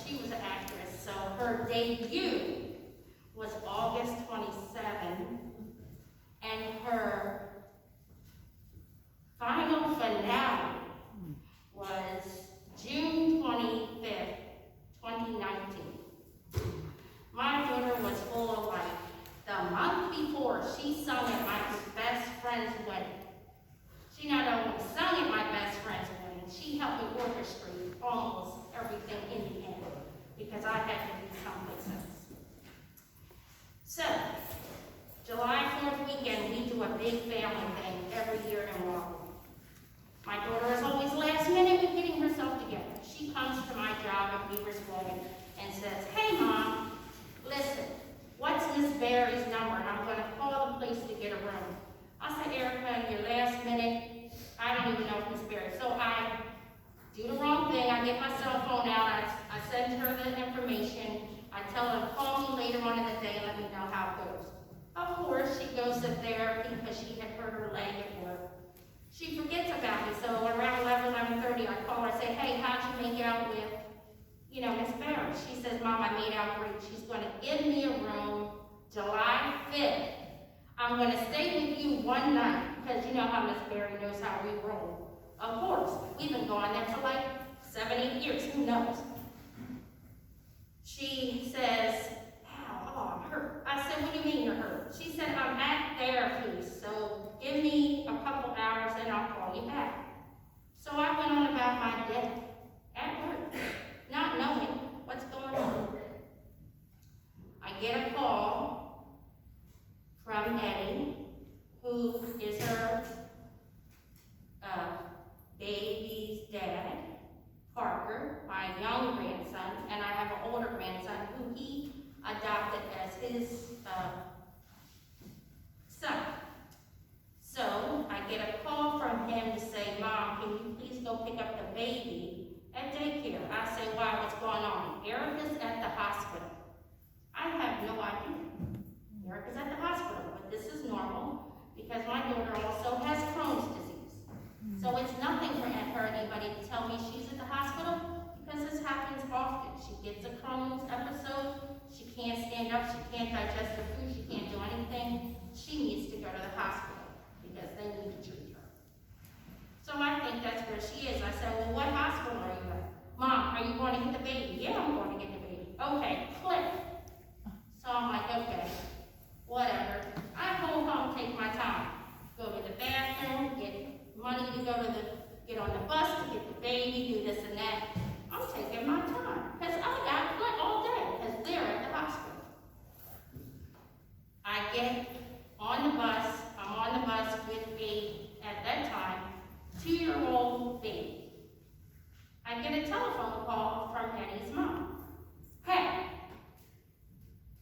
she was an actress, so her debut was August 27, and her final finale was June 25th, 2019. My daughter was full of life. The month before, she sung at my best friend's wedding. She not only sung at my best friend's wedding, she helped me orchestrate almost everything in the end because I had to be someplace else. So, July 4th weekend, we do a big family thing every year in Raleigh. My daughter is always last minute with getting herself together. She comes to my job at Weaver's Wedding and says, "Hey, Mom, listen, what's Miss Barry's number? I'm going to call the place to get a room." I said, "Erica, you're last minute. I don't even know if Miss Barry." So I do the wrong thing. I get my cell phone out. I send her the information. I tell her, "Call me later on in the day and let me know how it goes." Of course, she goes to therapy because she had hurt her leg at work. She forgets about me, so around 11:30, I call her and say, "Hey, how'd you make out with, Miss Barry?" She says, "Mom, I made out great. She's going to give me a room July 5th. I'm going to stay with you one night," because you know how Miss Barry knows how we roll. Of course, we've been going there for like 7, 8 years, who knows? She says, "Ow, oh, I'm hurt." I said, "What do you mean you're hurt?" She said, "I'm at therapy, so give me a couple hours and I'll call you back." So I went on about my day at work, not knowing what's going on. I get a call from Eddie, who is her baby's dad, Parker, my young grandson, and I have an older grandson who he adopted as his son. So I get a call from him to say, "Mom, can you please go pick up the baby at daycare?" I say, "Wow, what's going on?" "Erica's at the hospital." I have no idea. Erica's at the hospital, but this is normal because my daughter also has Crohn's disease. So it's nothing for anybody to tell me she's at the hospital because this happens often. She gets a Crohn's episode, she can't stand up, she can't digest the food, she can't do anything. She needs to go to the hospital because they need to treat her. So I think that's where she is. I said, "Well, what hospital are you at?" "Mom, are you going to get the baby?" "Yeah, I'm going to get the baby." "Okay, click." So I'm like, okay, whatever. I go home, take my time. Go to the bathroom, get money to get on the bus to get the baby, do this and that. I'm taking my time because I got click all day because they're at the hospital. I get on the bus. I'm on the bus with at that time, 2-year-old baby. I get a telephone call from Eddie's mom. "Hey,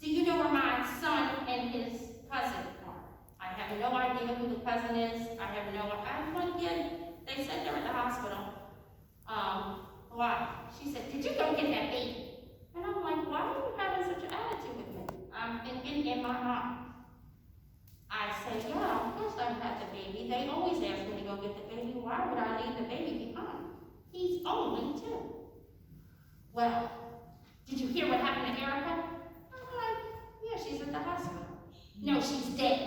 do you know where my son and his cousin are?" I have no idea who the cousin is. I'm like, "Yeah, they said they're at the hospital." "Why?" She said, "Did you go get that baby?" And I'm like, "Why are you having such an attitude with me?" I'm thinking in my mind. I say, "Yeah, of course I had the baby. They always ask me to go get the baby. Why would I leave the baby behind? He's only 2. "Well, did you hear what happened to Erica?" I'm like, "Yeah, she's at the hospital." "No, she's dead."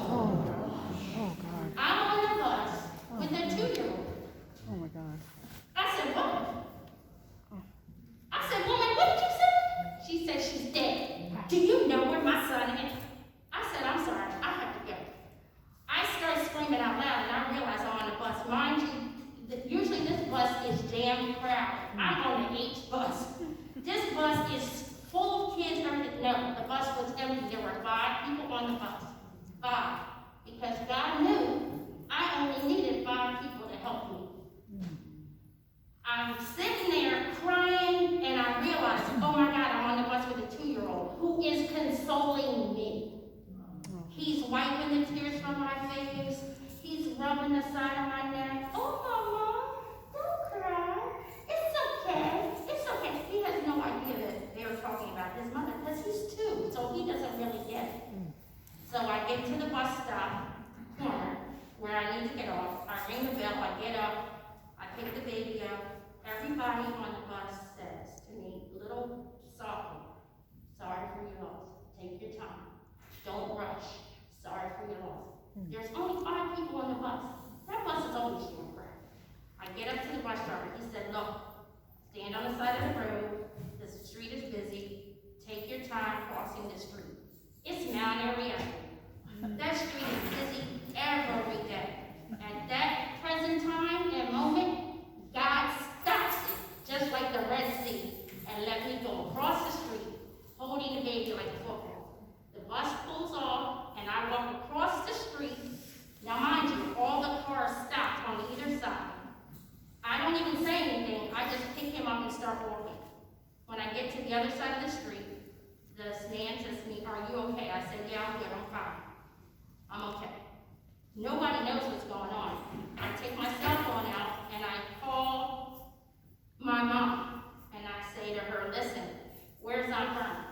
Oh, God. I'm on the bus with a 2-year-old. Oh, my God. I said, "What?" I said, "Woman, what did you say?" She said, "She's dead. Do you know where my son is?" I said, "I'm sorry, I have to go." I start screaming out loud and I realize I'm on the bus. Mind you, usually this bus is jammed crowded. I'm on the H bus. This bus is full of kids. No, the bus was empty. There were 5 people on the bus. 5. Because God knew I only needed 5 people to help me. I'm sitting there crying and I realize, oh my God, I'm on the bus with a 2-year-old who is consoling me. He's wiping the tears from my face. He's rubbing the side of my neck. "Oh, Mama, don't cry. It's okay. It's okay." He has no idea that they were talking about his mother because he's 2, so he doesn't really get it. So I get to the bus stop corner where I need to get off. I ring the bell. I get up. I pick the baby up. Everybody on the bus says to to me, little softly, sorry for your loss. Take your time. Don't rush. Sorry for your loss. There's only 5 people on the bus. That bus is always short crowd. I get up to the bus driver. He said, look, stand on the side of the road. The street is busy. Take your time crossing the street. It's Mount Airy. That street is busy every day. At that present time and moment, God stops it, just like the Red Sea, and let me go across the street, holding the baby like a football. The bus pulls off, and I walk across the street. Now, mind you, all the cars stopped on either side. I don't even say anything. I just pick him up and start walking. When I get to the other side of the street, the man says to me, are you okay? I said, yeah, I'm good. I'm fine. I'm okay. Nobody knows what's going on. I take my cell phone out and I call my mom and I say to her, listen, where's Aunt Verna?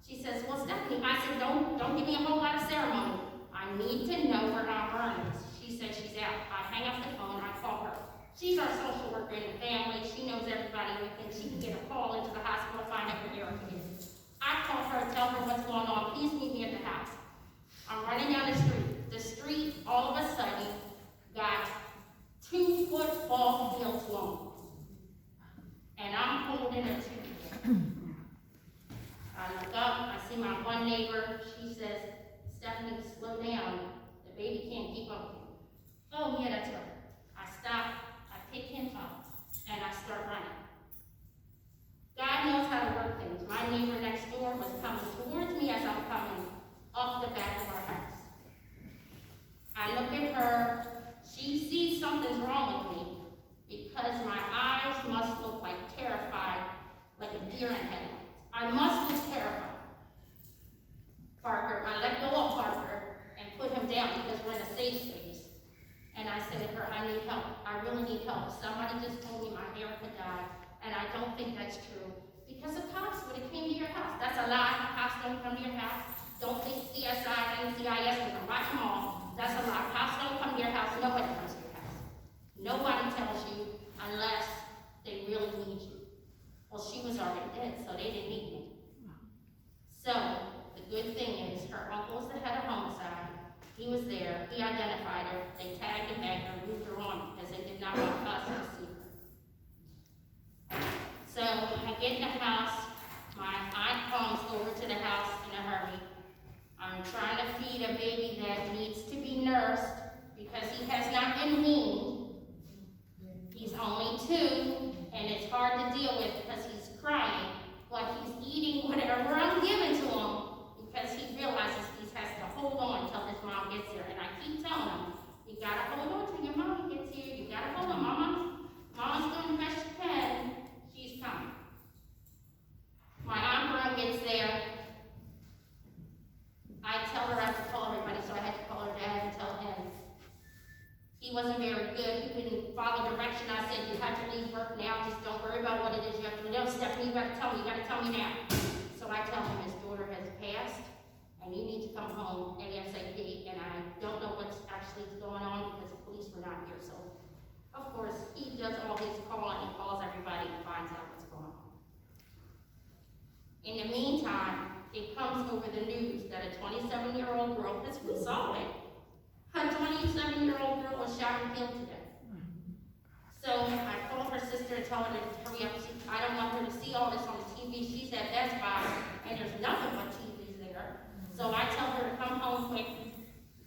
She says, well, Stephanie, I said, don't give me a whole lot of ceremony. I need to know where Aunt Verna is. She said she's out. I hang up the phone, I call her. She's our social worker in the family. She knows everybody, everything. She can get a call into the hospital, find out where Erica is. I call her, tell her what's going on. Please meet me at the house. I'm running down the street. The street, all of a sudden, got 2 football fields long. And I'm holding a 2. I look up, I see my one neighbor. She says, Stephanie, slow down. The baby can't keep up. Oh, yeah, that's right. I stop, I pick him up, and I start running. God knows how to work things. My neighbor next door was coming towards me as I'm coming up the back of our house. I look at her, she sees something's wrong with me because my eyes must look like terrified, like a deer in headlights. I must look terrified. Parker, I let go of Parker and put him down because we're in a safe space. And I said to her, I need help. I really need help. Somebody just told me my Erica died, and I don't think that's true. Because the cops would have came to your house. That's a lie. The cops don't come to your house. Don't think CSI and CIS will come right them all. That's a lie. Cops don't come to your house. Nobody comes to your house. Nobody tells you unless they really need you. Well, she was already dead, so they didn't need me. So, the good thing is, her uncle's the head of homicide. He was there. He identified her. They tagged her back and moved her on because they did not want us to see her. So, I get in the house. My aunt comes over to the house in a hurry. I'm trying to feed a baby that needs to be nursed because he has not been weaned. He's only 2, and it's hard to deal with because he's crying, but he's eating whatever I'm giving to him because he realizes he has to hold on until his mom gets here. And I keep telling him, you gotta hold on till your mom gets here. You gotta hold on. Mama's doing the best she can. She's coming. My Aunt Verna gets there. I tell her I have to call everybody, so I had to call her dad and tell him. He wasn't very good. He couldn't follow direction. I said, you have to leave work now. Just don't worry about what it is you have to do. No, Stephanie, you got to tell me. You got to tell me now. So I tell him his daughter has passed, and you need to come home ASAP. And I don't know what's actually going on because the police were not here. So, of course, he does all his calling. He calls everybody and finds out what's going on. In the meantime, it comes over the news that a 27-year-old girl, because we saw it, a 27-year-old girl was shot and killed today. So I called her sister and told her to hurry up. I don't want her to see all this on the TV. She's at Best Buy, and there's nothing but TVs there. So I tell her to come home quick.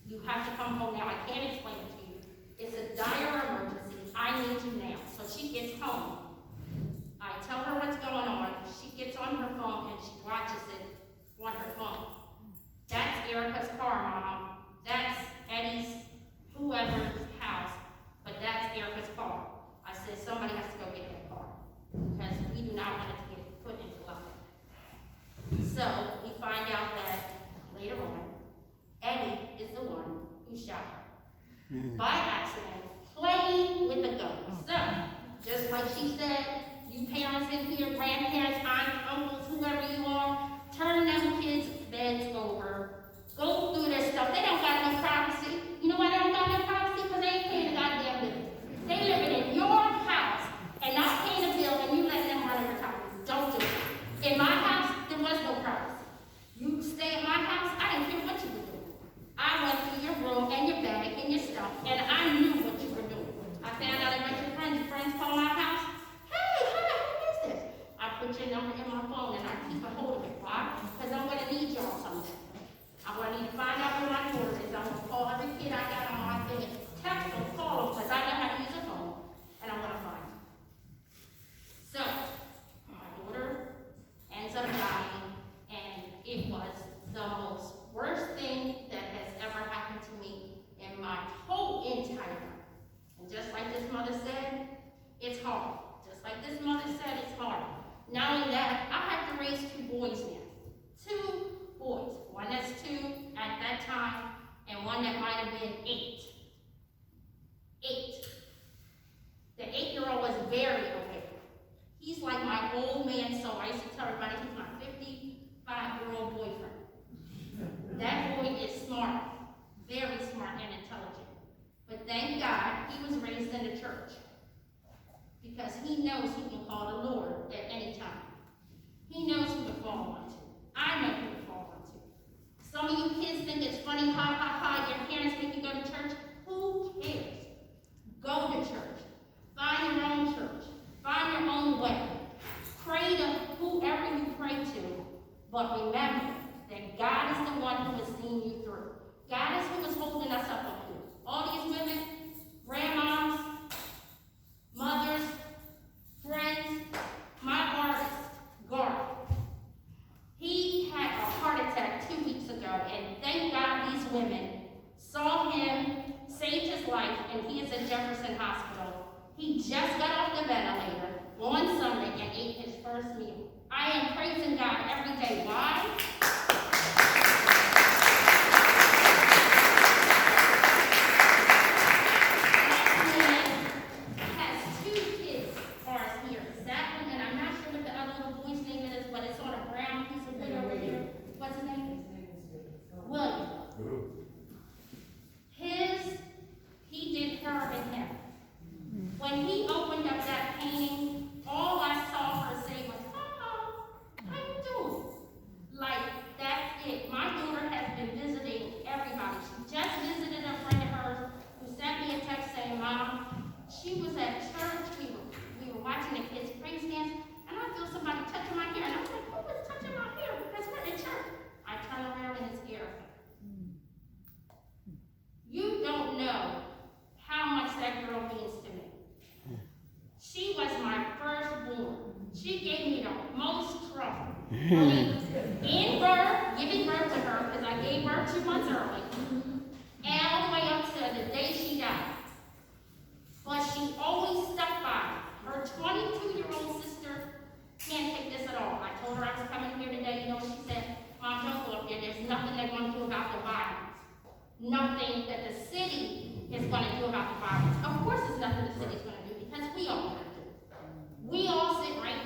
You have to come home now. I can't explain it to you. It's a dire emergency. I need you now. So she gets home. I tell her what's going on. She gets on her phone and she watches it on her phone. That's Erica's car, Mom. That's Eddie's, whoever's house, but that's Erica's car. I said, somebody has to go get that car because we do not want it to get put into luck. So we find out that later on, Eddie is the one who shot her by accident, playing with a gun. So, just like she said, you parents in here, grandparents, aunts, uncles, whoever you are, turn them kids' beds over. Go through their stuff. They don't got no privacy. You know why they don't got no privacy? Because they ain't paying the goddamn bill. They living in your house and not paying the bill and you letting them run over top of you. Don't do it. stuff, and I knew what you were doing. I found out about your friends call my house. Hey, hi, who is this? I put your number in my phone and I keep a hold of it. Why? Because I'm going to need y'all someday. I'm going to need to find out where my daughter is. I'm going to call every kid I got on my thing, text them, call them, because I know how to use a phone, and I'm going to find them. So, my daughter ends up dying, and it was the most worst thing that has ever happened to me in my whole entire life. And just like this mother said, it's hard. Just like this mother said, it's hard. Not only that, I have to raise 2 boys now. 2 boys. One that's 2 at that time, and one that might have been 8. 8. The 8-year-old was very aware. He's like my old man soul. I used to tell everybody he's my 55-year-old boyfriend. That boy is smart, very smart and intelligent. But thank God he was raised in the church, because he knows he can call the Lord at any time. He knows who to fall on to. I know who to fall on to. Some of you kids think it's funny, ha ha ha, your parents make you go to church. Who cares? Go to church. Find your own church. Find your own way. Pray to whoever you pray to, but remember that God is the one who has seen you through. God is who is holding us up here. All these women, grandmas, mothers, friends, my artist, Garth. He had a heart attack 2 weeks ago, and thank God these women saw him, saved his life, and he is at Jefferson Hospital. He just got off the ventilator on Sunday and ate his first meal. I am praising God every day. Why? When he opened up that painting, all I saw her say was, "Hello, how you doing?" Like, that's it. My daughter has been visiting everybody. She just visited a friend of hers who sent me a text saying, "Mom, she was at church. We were watching the kids praise dance, and I feel somebody touching my hair." And I was like, "Who was touching my hair?" Because we're in church. I turn around and it's Erica. You don't know how much that girl means to me. She was my firstborn. She gave me the most trouble. In birth, giving birth to her, because I gave birth 2 months early, and all the way up to the day she died. But she always stuck by me. Her 22-year-old sister can't take this at all. I told her I was coming here today. You know what she said? "Mom, don't go up there. There's nothing they're going to do about the violence. Nothing that the city is going to do about the violence." Of course there's nothing the city's going to do, because we all have to. We all sit right